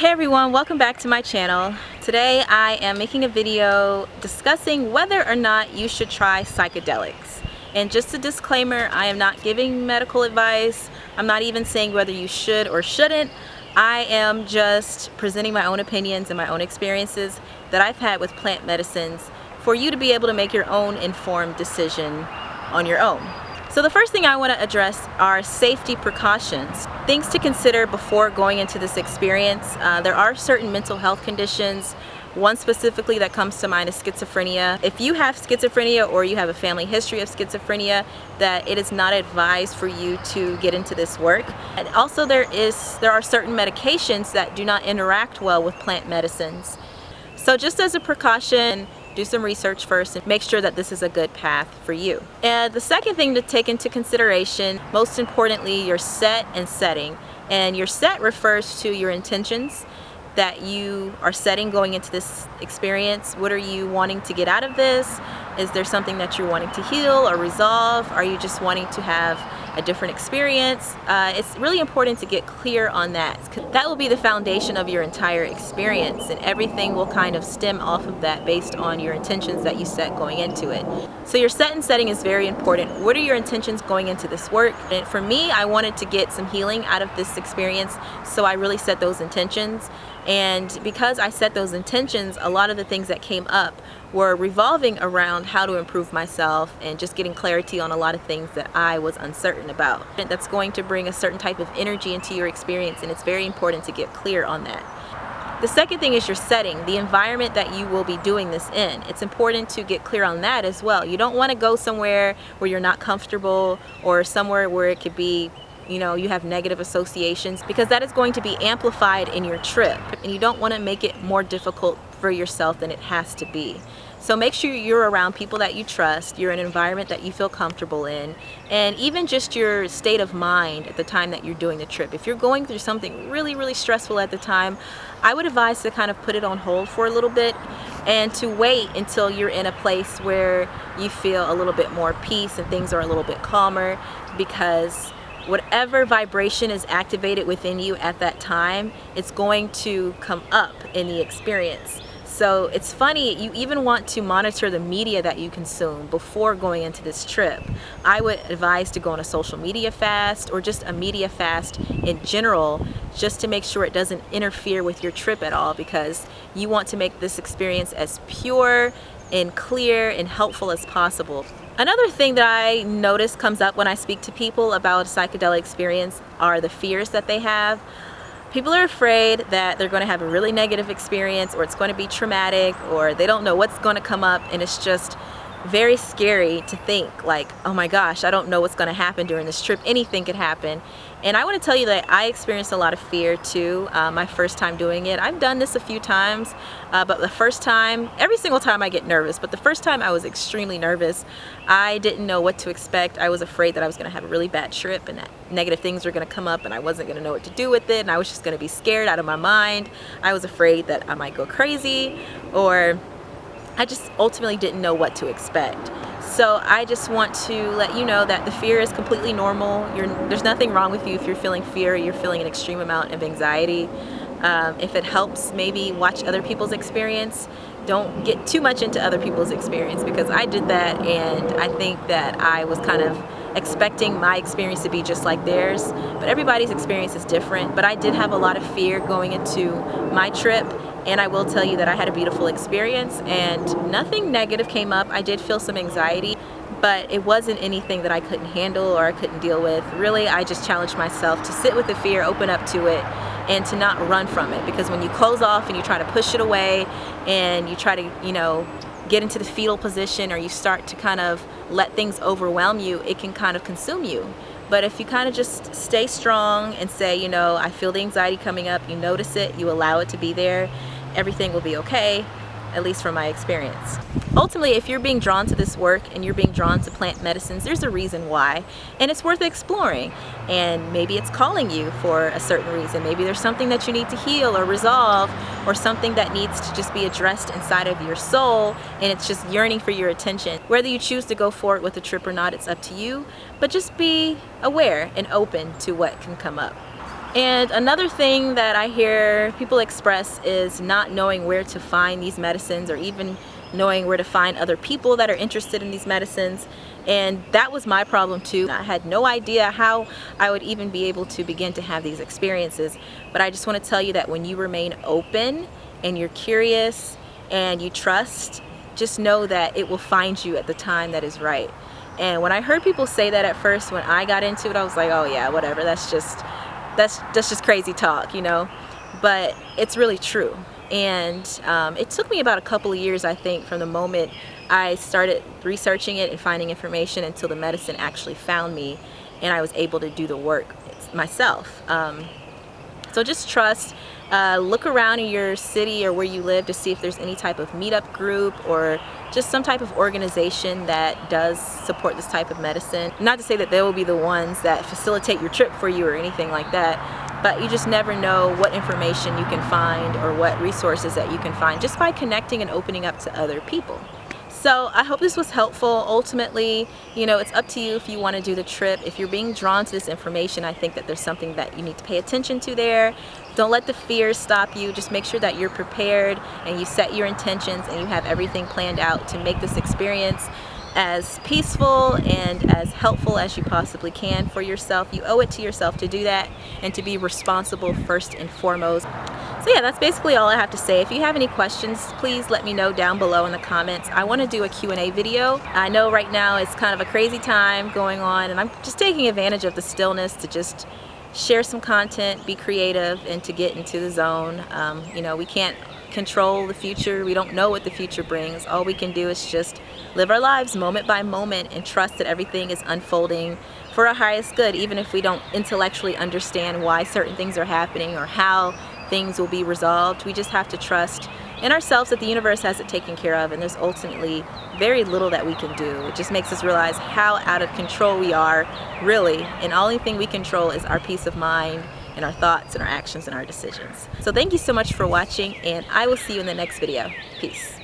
Hey everyone, welcome back to my channel. Today I am making a video discussing whether or not you should try psychedelics. And just a disclaimer, I am not giving medical advice. I'm not even saying whether you should or shouldn't. I am just presenting my own opinions and my own experiences that I've had with plant medicines for you to be able to make your own informed decision on your own. So the first thing I want to address are safety precautions. Things to consider before going into this experience. There are certain mental health conditions. One specifically that comes to mind is schizophrenia. If you have schizophrenia or you have a family history of schizophrenia, that it is not advised for you to get into this work. And also there are certain medications that do not interact well with plant medicines. So just as a precaution, do some research first and make sure that this is a good path for you. And the second thing to take into consideration, most importantly, your set and setting. And your set refers to your intentions that you are setting going into this experience. What are you wanting to get out of this? Is there something that you're wanting to heal or resolve? Are you just wanting to have a different experience? It's really important to get clear on that. That will be the foundation of your entire experience, and everything will kind of stem off of that based on your intentions that you set going into it. So your set and setting is very important. What are your intentions going into this work? And for me, I wanted to get some healing out of this experience, so I really set those intentions. And because I set those intentions, a lot of the things that came up were revolving around how to improve myself and just getting clarity on a lot of things that I was uncertain about. And that's going to bring a certain type of energy into your experience, and it's very important to get clear on that. The second thing is your setting, the environment that you will be doing this in. It's important to get clear on that as well. You don't want to go somewhere where you're not comfortable or somewhere where it could be you have negative associations, because that is going to be amplified in your trip, and you don't want to make it more difficult for yourself than it has to be. So make sure you're around people that you trust, you're in an environment that you feel comfortable in, and even just your state of mind at the time that you're doing the trip. If you're going through something really, really stressful at the time, I would advise to kind of put it on hold for a little bit and to wait until you're in a place where you feel a little bit more peace and things are a little bit calmer, because whatever vibration is activated within you at that time, it's going to come up in the experience. So it's funny, you even want to monitor the media that you consume before going into this trip. I would advise to go on a social media fast or just a media fast in general, just to make sure it doesn't interfere with your trip at all, because you want to make this experience as pure and clear and helpful as possible. Another thing that I notice comes up when I speak to people about a psychedelic experience are the fears that they have. People are afraid that they're going to have a really negative experience, or it's going to be traumatic, or they don't know what's going to come up, and it's just very scary to think like, oh my gosh, I don't know what's going to happen during this trip. Anything could happen. And I want to tell you that I experienced a lot of fear too, my first time doing it. I've done this a few times, but the first time, every single time I get nervous, but the first time I was extremely nervous. I didn't know what to expect. I was afraid that I was going to have a really bad trip and that negative things were going to come up and I wasn't going to know what to do with it, and I was just going to be scared out of my mind. I was afraid that I might go crazy, or I just ultimately didn't know what to expect. So I just want to let you know that the fear is completely normal. There's nothing wrong with you if you're feeling fear, you're feeling an extreme amount of anxiety. If it helps, maybe watch other people's experience. Don't get too much into other people's experience, because I did that, and I think that I was kind of expecting my experience to be just like theirs, but everybody's experience is different. But I did have a lot of fear going into my trip, and I will tell you that I had a beautiful experience and nothing negative came up. I did feel some anxiety, but it wasn't anything that I couldn't handle or I couldn't deal with. Really, I just challenged myself to sit with the fear, open up to it, and to not run from it. Because when you close off and you try to push it away and you try to, get into the fetal position, or you start to kind of let things overwhelm you, it can kind of consume you. But if you kind of just stay strong and say, I feel the anxiety coming up, you notice it, you allow it to be there, everything will be okay, at least from my experience. Ultimately, if you're being drawn to this work and you're being drawn to plant medicines, there's a reason why, and it's worth exploring. And maybe it's calling you for a certain reason. Maybe there's something that you need to heal or resolve, or something that needs to just be addressed inside of your soul, and it's just yearning for your attention. Whether you choose to go forward with the trip or not, it's up to you, but just be aware and open to what can come up. And another thing that I hear people express is not knowing where to find these medicines, or even knowing where to find other people that are interested in these medicines. And that was my problem too. I had no idea how I would even be able to begin to have these experiences. But I just want to tell you that when you remain open and you're curious and you trust, just know that it will find you at the time that is right. And when I heard people say that at first, when I got into it, I was like, oh yeah, whatever, that's just crazy talk, you know. But it's really true. And it took me about a couple of years, I think, from the moment I started researching it and finding information until the medicine actually found me and I was able to do the work myself. So just trust. Look around in your city or where you live to see if there's any type of meetup group or just some type of organization that does support this type of medicine. Not to say that they will be the ones that facilitate your trip for you or anything like that, but you just never know what information you can find or what resources that you can find just by connecting and opening up to other people. So I hope this was helpful. Ultimately, you know, it's up to you if you want to do the trip. If you're being drawn to this information, I think that there's something that you need to pay attention to there. Don't let the fears stop you. Just make sure that you're prepared and you set your intentions and you have everything planned out to make this experience as peaceful and as helpful as you possibly can for yourself. You owe it to yourself to do that and to be responsible first and foremost. So yeah, that's basically all I have to say. If you have any questions, please let me know down below in the comments. I want to do a Q&A video. I know right now it's kind of a crazy time going on, and I'm just taking advantage of the stillness to just share some content, be creative, and to get into the zone. You know, we can't control the future. We don't know what the future brings. All we can do is just live our lives moment by moment and trust that everything is unfolding for our highest good, even if we don't intellectually understand why certain things are happening or how things will be resolved. We just have to trust in ourselves that the universe has it taken care of, and there's ultimately very little that we can do. It just makes us realize how out of control we are, really, and the only thing we control is our peace of mind and our thoughts and our actions and our decisions. So thank you so much for watching, and I will see you in the next video. Peace.